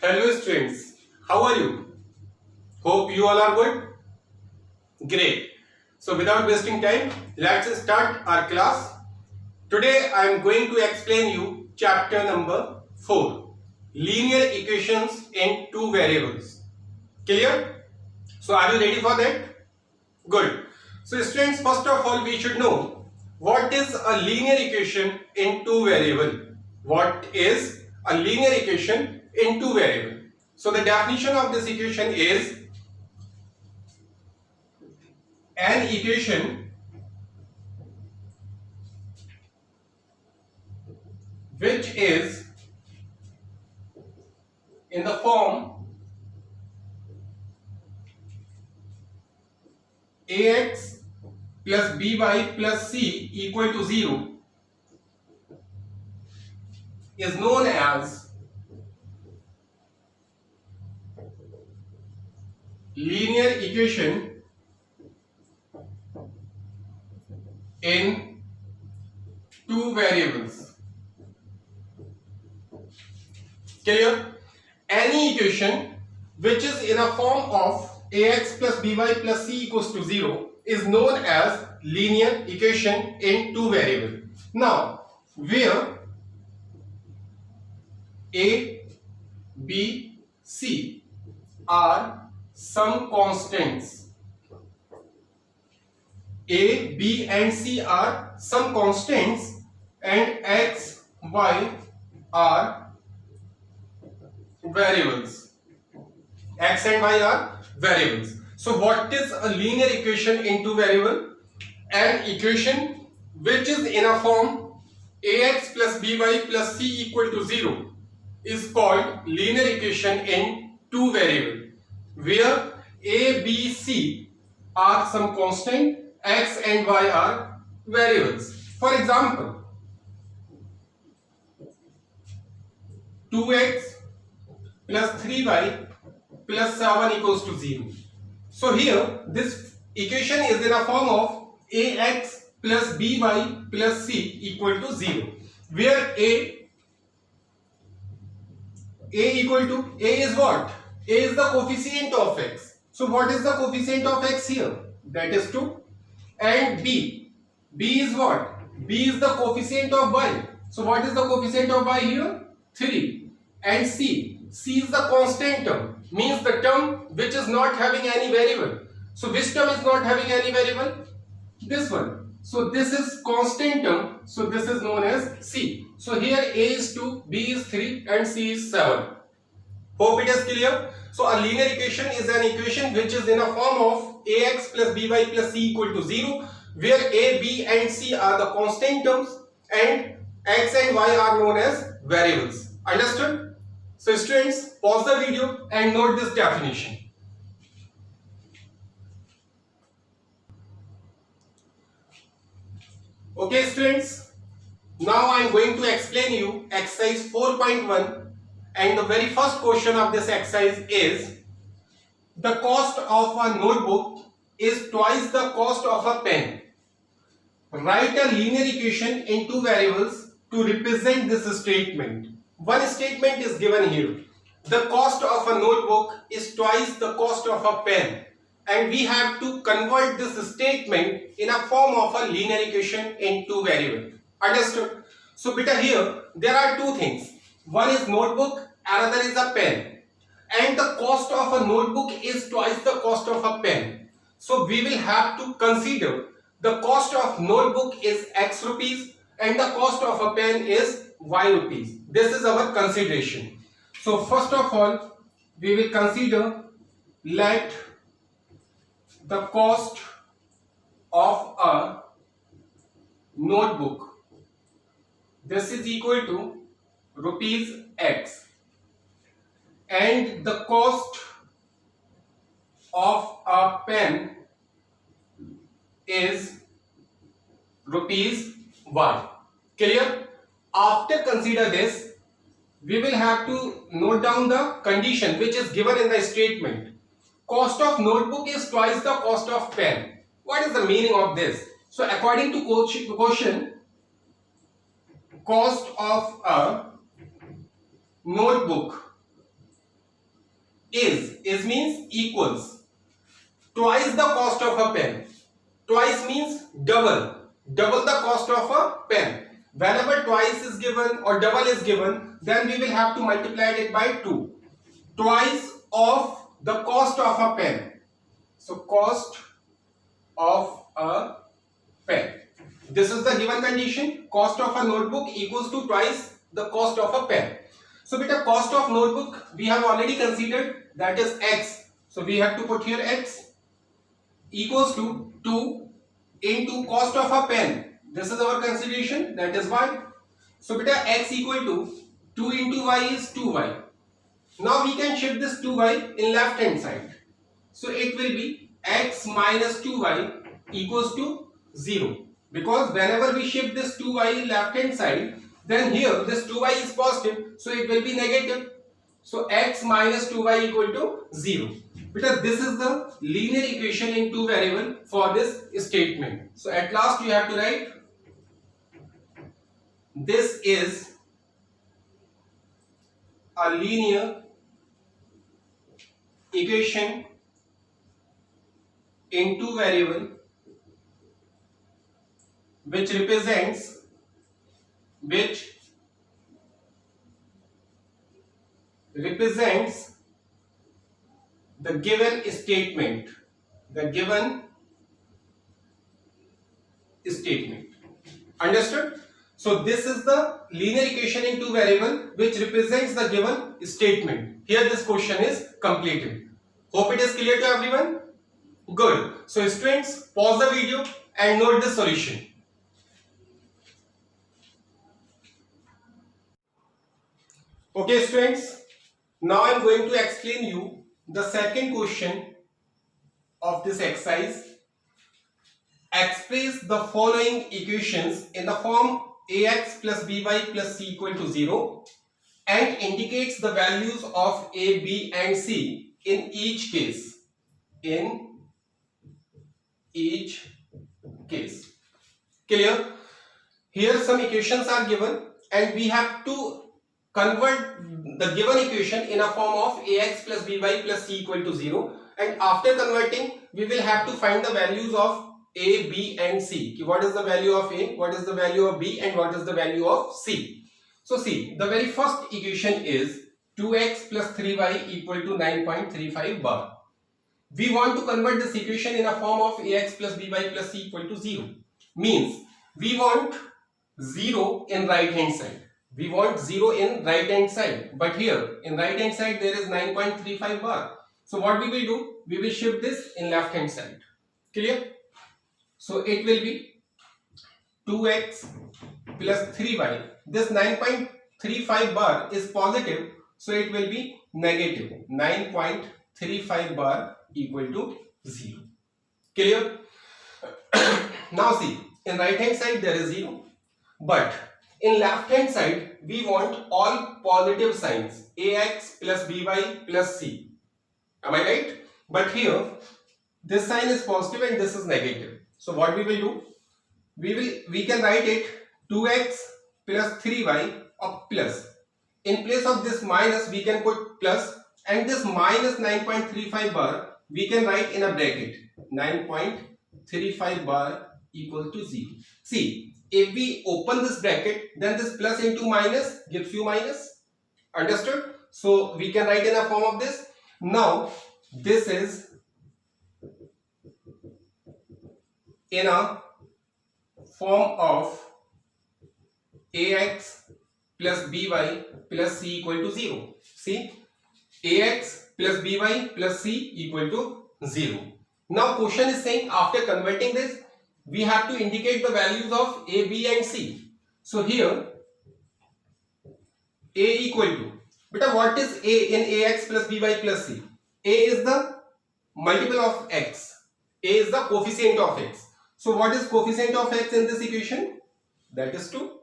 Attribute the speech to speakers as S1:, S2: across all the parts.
S1: Hello students, how are you? Hope you all are good. Great. So without wasting time, let's start our class. Today I am going to explain you chapter number 4, linear equations in two variables. Clear? So are you ready for that? Good. So students, first of all we should know what is a linear equation in two variable. What is a linear equation in two variable? So the definition of this equation is an equation which is in the form ax plus by plus c equal to 0 is known as linear equation in two variables. Clear? Any equation which is in a form of ax plus by plus c equals to 0 is known as linear equation in two variables. Now, where a, b, c are some constants. A, B and C are some constants and X, Y are variables. X and Y are variables. So what is a linear equation in two variable? An equation which is in a form ax plus by plus c equal to 0 is called linear equation in two variable, where a, b, c are some constant, x and y are variables. For example, 2x plus 3y plus 7 equals to 0. So here this equation is in a form of ax plus by plus c equal to 0, where a equal to, a is what? A is the coefficient of x. So what is the coefficient of x here? That is 2. And b is what? B is the coefficient of y. So what is the coefficient of y here? 3. And c is the constant term, means the term which is not having any variable. So which term is not having any variable? This one. So this is constant term, so this is known as c. So here a is 2, b is 3 and c is 7. Hope it is clear. So a linear equation is an equation which is in a form of ax plus by plus c equal to 0, where a, b and c are the constant terms and x and y are known as variables. Understood? So students, pause the video and note this definition. Okay students, now I am going to explain you exercise 4.1, and the very first question of this exercise is the cost of a notebook is twice the cost of a pen. Write a linear equation in two variables to represent this statement. One statement is given here. The cost of a notebook is twice the cost of a pen, and we have to convert this statement in a form of a linear equation in two variables. Understood? So beta here there are two things. One is notebook, another is a pen, and the cost of a notebook is twice the cost of a pen. So we will have to consider the cost of notebook is x rupees and the cost of a pen is y rupees. This is our consideration. So first of all we will consider, let the cost of a notebook, this is equal to rupees x, and the cost of a pen is rupees y. Clear? After consider this, we will have to note down the condition which is given in the statement. Cost of notebook is twice the cost of pen. What is the meaning of this? So according to question, cost of a notebook is means equals twice the cost of a pen. Twice means double the cost of a pen. Whenever twice is given or double is given, then we will have to multiply it by 2. Twice of the cost of a pen. So cost of a pen. This is the given condition. Cost of a notebook equals to twice the cost of a pen. So beta, cost of notebook we have already considered, that is x. So we have to put here x equals to 2 into cost of a pen. This is our consideration, that is y. So beta, x equal to 2 into y is 2y. Now we can shift this 2y in left hand side. So it will be x minus 2y equals to 0. Because whenever we shift this 2y in left hand side, then here this 2y is positive, so it will be negative. So x minus 2y equal to 0. Because this is the linear equation in two variable for this statement. So at last you have to write this is a linear equation in two variable which represents the given statement. Understood? So this is the linear equation in two variable which represents the given statement. Here this question is completed. Hope it is clear to everyone. Good. So students, pause the video and note the solution. Okay students, now I am going to explain you the second question of this exercise. Express the following equations in the form ax plus by plus c equal to 0 and indicates the values of a, b and c in each case. Clear? Here some equations are given and we have to convert the given equation in a form of ax plus by plus c equal to 0, and after converting we will have to find the values of a, b and c. What is the value of a, what is the value of b and what is the value of c. So see, the very first equation is 2x plus 3y equal to 9.35 bar. We want to convert this equation in a form of ax plus by plus c equal to 0. Means we want 0 in right hand side. We want 0 in right hand side. But here in right hand side there is 9.35 bar. So what we will do? We will shift this in left hand side. Clear? So it will be 2x plus 3y. This 9.35 bar is positive. So it will be negative. 9.35 bar equal to 0. Clear? Now see, in right hand side there is 0. But in left hand side we want all positive signs. Ax plus by plus c. Am I right? But here this sign is positive and this is negative. So what we will do? We can write it 2x plus 3y of plus. In place of this minus we can put plus, and this minus 9.35 bar we can write in a bracket. 9.35 bar equal to 0. See, if we open this bracket, then this plus into minus gives you minus. Understood? So we can write in a form of this. Now this is in a form of ax plus by plus c equal to 0. See, ax plus by plus c equal to 0. Now question is saying after converting this we have to indicate the values of a, b and c. So here a equal to, but what is a in ax plus by plus c? A is the multiple of x. A is the coefficient of x. So what is coefficient of x in this equation? That is 2.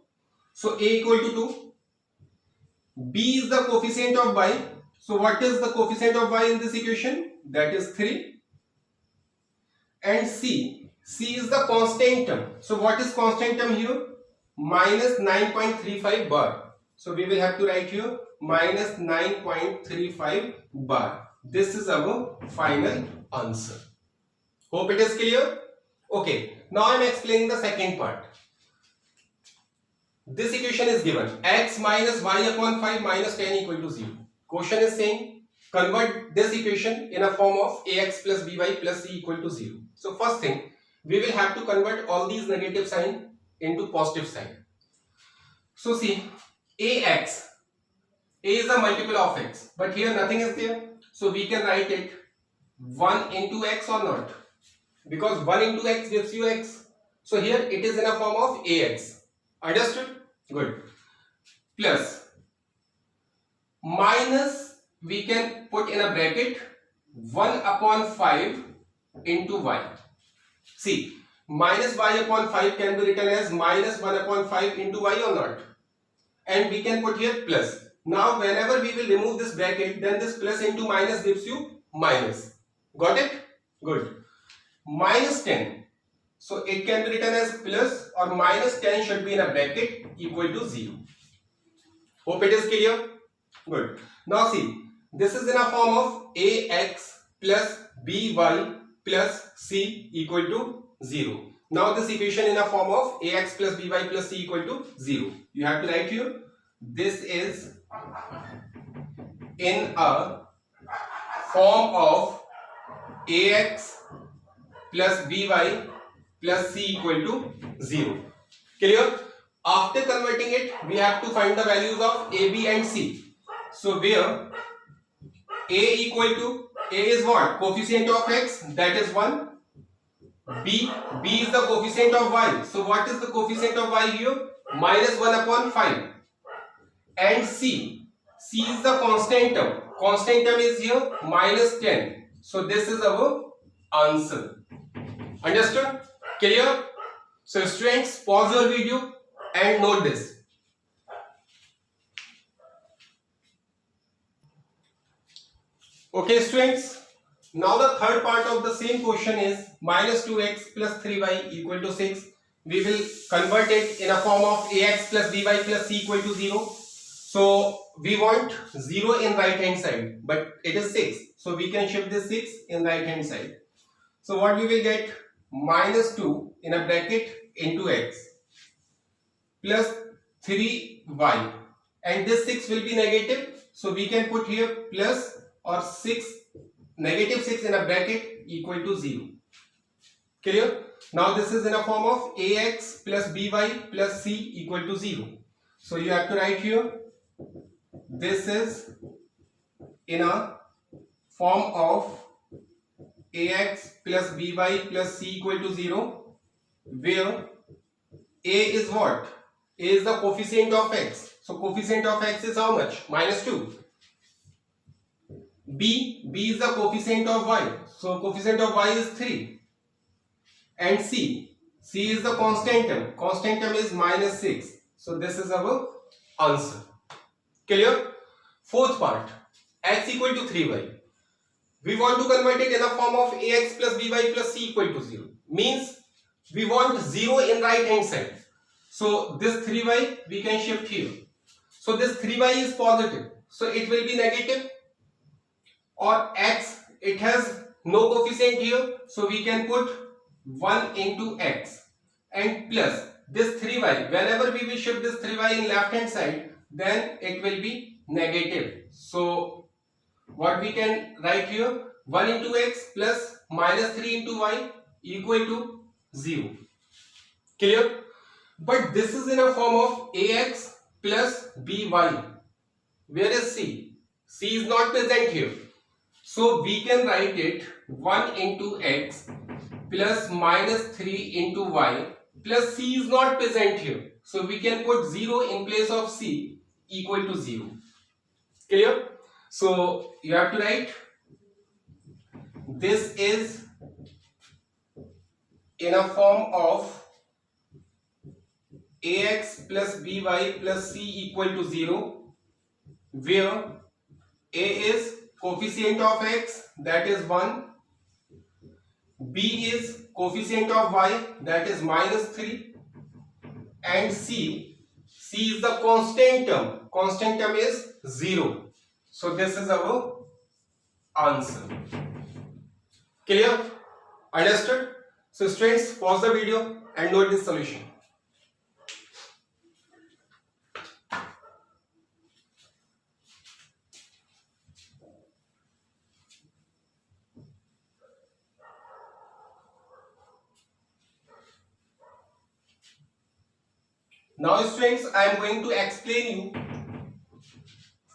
S1: So a equal to 2. B is the coefficient of y. So what is the coefficient of y in this equation? That is 3. And c is the constant term. So what is constant term here? Minus 9.35 bar. So we will have to write here minus 9.35 bar. This is our final answer. Hope it is clear. Okay, now I am explaining the second part. This equation is given x minus y upon 5 minus 10 equal to 0. Question is saying convert this equation in a form of ax plus by plus c equal to 0. So first thing, we will have to convert all these negative sign into positive sign. So see, ax, a is a multiple of x, but here nothing is there. So we can write it 1 into x or not, because 1 into x gives you x. So here it is in a form of ax. Understood? Good. Plus minus, we can put in a bracket 1 upon 5 into y. See, minus y upon 5 can be written as minus 1 upon 5 into y or not. And we can put here plus. Now whenever we will remove this bracket, then this plus into minus gives you minus. Got it? Good. Minus 10. So it can be written as plus or minus 10 should be in a bracket equal to 0. Hope it is clear? Good. Now see, this is in a form of ax plus by plus c equal to 0. Now this equation in a form of ax plus by plus c equal to 0. You have to write here, this is in a form of ax plus by plus c equal to 0. Clear? After converting it, we have to find the values of a, b and c. So where a equal to, a is what? Coefficient of x, that is 1. b is the coefficient of y. So what is the coefficient of y here? Minus 1 upon 5. And c is the constant term. Constant term is here minus 10. So this is our answer. Understood? Clear? So students, pause your video and note this. Okay students, now the third part of the same question is minus 2x plus 3y equal to 6. We will convert it in a form of ax plus by plus c equal to 0. So we want 0 in right hand side, but it is 6. So we can shift this 6 in right hand side. So what we will get? Minus 2 in a bracket into x plus 3y, and this 6 will be negative. So we can put here plus or 6, negative 6 in a bracket equal to 0. Clear? Now this is in a form of ax plus by plus c equal to 0. So you have to write here, this is in a form of ax plus by plus c equal to 0, where a is what? A is the coefficient of x. So coefficient of x is how much? Minus 2. B is the coefficient of y. So coefficient of y is 3. And c is the constant term. Constant term is minus 6. So this is our answer. Clear? Fourth part, x equal to 3y. We want to convert it in a form of ax plus by plus c equal to 0. Means we want 0 in right hand side. So this 3y we can shift here. So this 3y is positive. So it will be negative. Or x, it has no coefficient here. So we can put 1 into x. And plus this 3y. Whenever we will shift this 3y in left hand side, then it will be negative. So what we can write here, 1 into x plus minus 3 into y equal to 0. Clear? But this is in a form of ax plus by. Where is c? C is not present here. So we can write it 1 into x plus minus 3 into y plus c is not present here. So we can put 0 in place of c equal to 0. Clear? So you have to write, this is in a form of ax plus by plus c equal to 0, where a is coefficient of x, that is 1, b is coefficient of y, that is minus 3, and c is the constant term. Constant term is 0. So this is our answer. Clear? Understood? So students, pause the video and note this solution. Now students, I am going to explain you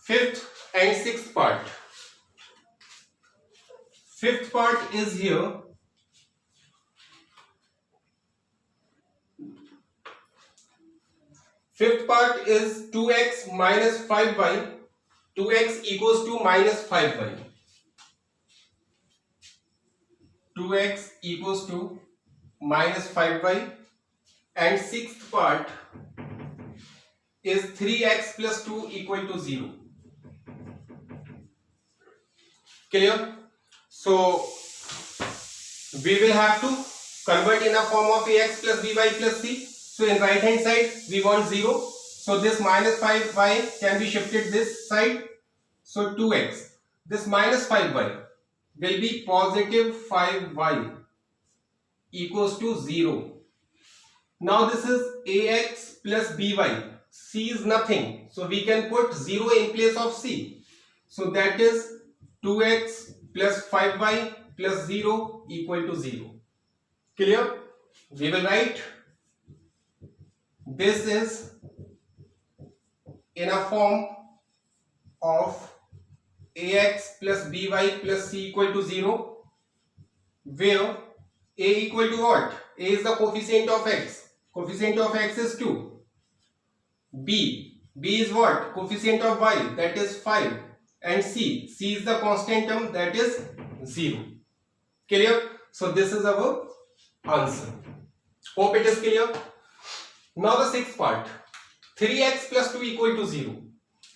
S1: fifth and sixth part. Fifth part is here. Fifth part is 2x minus 5y. 2x equals to minus 5y. 2x equals to minus 5y. And sixth part is 3x plus 2 equal to 0. Clear? So we will have to convert in a form of ax plus by plus c. So in right hand side we want 0. So this minus 5y can be shifted this side. So 2x. This minus 5y will be positive 5y equals to 0. Now this is ax plus by. C is nothing. So we can put 0 in place of c. So that is 2x plus 5y plus 0 equal to 0. Clear? We will write this is in a form of ax plus by plus c equal to 0, where a equal to what? A is the coefficient of x. Coefficient of x is 2. B is what? Coefficient of y, that is 5. And c is the constant term, that is 0. Clear? So this is our answer. Hope it is clear. Now the sixth part, 3x plus 2 equal to 0.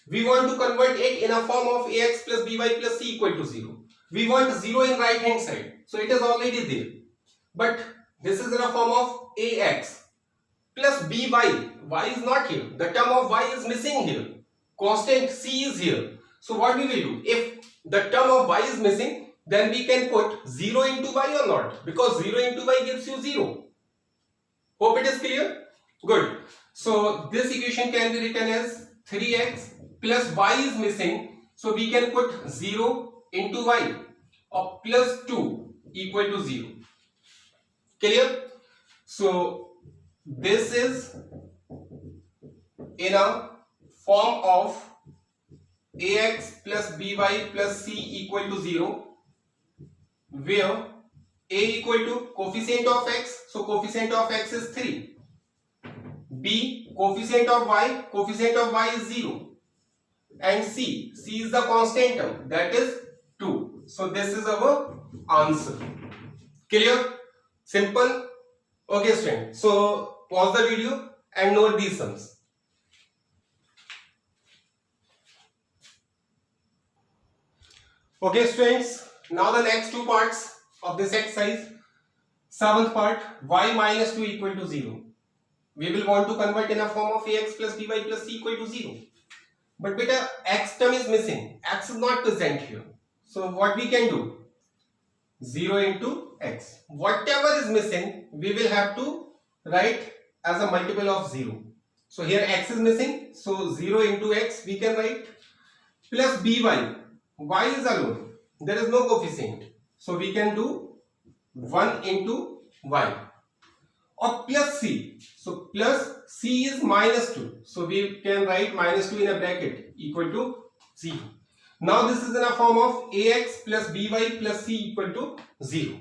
S1: We want to convert it in a form of ax plus by plus c equal to 0. We want 0 in right hand side. So it is already there. But this is in a form of ax plus by. Y is not here. The term of y is missing here. Constant c is here. So what we will do? If the term of y is missing, then we can put 0 into y or not. Because 0 into y gives you 0. Hope it is clear? Good. So this equation can be written as 3x plus y is missing. So we can put 0 into y or plus 2 equal to 0. Clear? So this is in a form of ax plus by plus c equal to 0, where a equal to coefficient of x, so coefficient of x is 3. B, coefficient of y is 0. And c is the constant term, that is 2. So this is our answer. Clear? Simple? Okay students, so pause the video and note these sums. Okay students, now the next two parts of this exercise. Seventh part, y minus 2 equal to 0. We will want to convert in a form of ax plus by plus c equal to 0. But beta, x term is missing. X is not present here. So what we can do? 0 into x. Whatever is missing, we will have to write as a multiple of 0. So here x is missing. So 0 into x we can write plus by. Y is alone. There is no coefficient. So we can do 1 into y. Or plus c. So plus c is minus 2. So we can write minus 2 in a bracket equal to 0. Now this is in a form of ax plus by plus c equal to 0.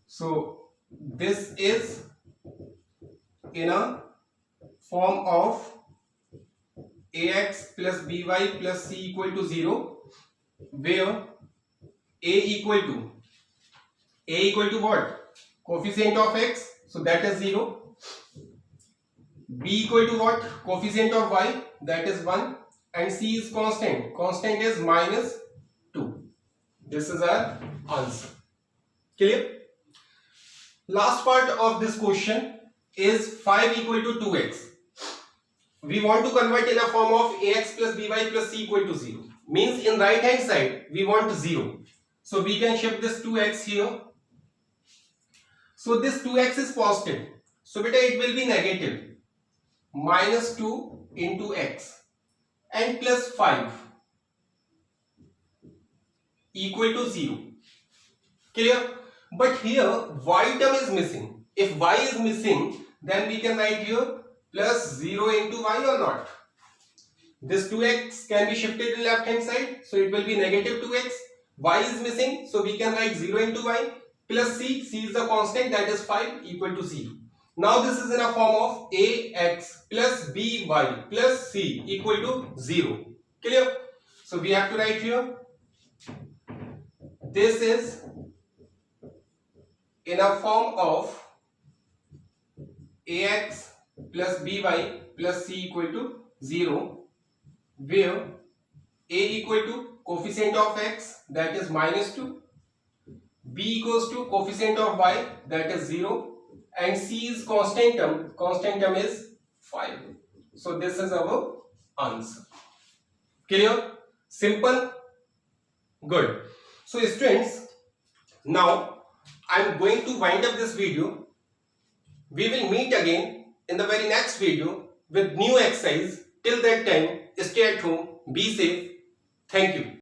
S1: So this is in a form of ax plus by plus c equal to 0, where a equal to what? Coefficient of x, so that is 0. B equal to what? Coefficient of y, that is 1. And c is constant. Constant is minus 2. This is our answer. Clear? Last part of this question is 5 equal to 2x. We want to convert in a form of ax plus by plus c equal to 0. Means in right hand side we want 0. So we can shift this 2x here. So this 2x is positive. So beta it will be negative. Minus 2 into x and plus 5 equal to 0. Clear? But here y term is missing. If y is missing, then we can write here plus 0 into y or not. This 2x can be shifted to left hand side, so it will be negative 2x. Y is missing, so we can write 0 into y plus c. C is the constant, that is 5 equal to 0. Now this is in a form of ax plus by plus c equal to 0. Clear? So we have to write here, this is in a form of ax plus by plus c equal to 0, where a equal to coefficient of x, that is minus 2, b equals to coefficient of y, that is 0, and c is constant term is 5. So this is our answer. Clear? Simple? Good. So students, now I am going to wind up this video. We will meet again in the very next video with new exercise. Till that time, stay at home, be safe. Thank you.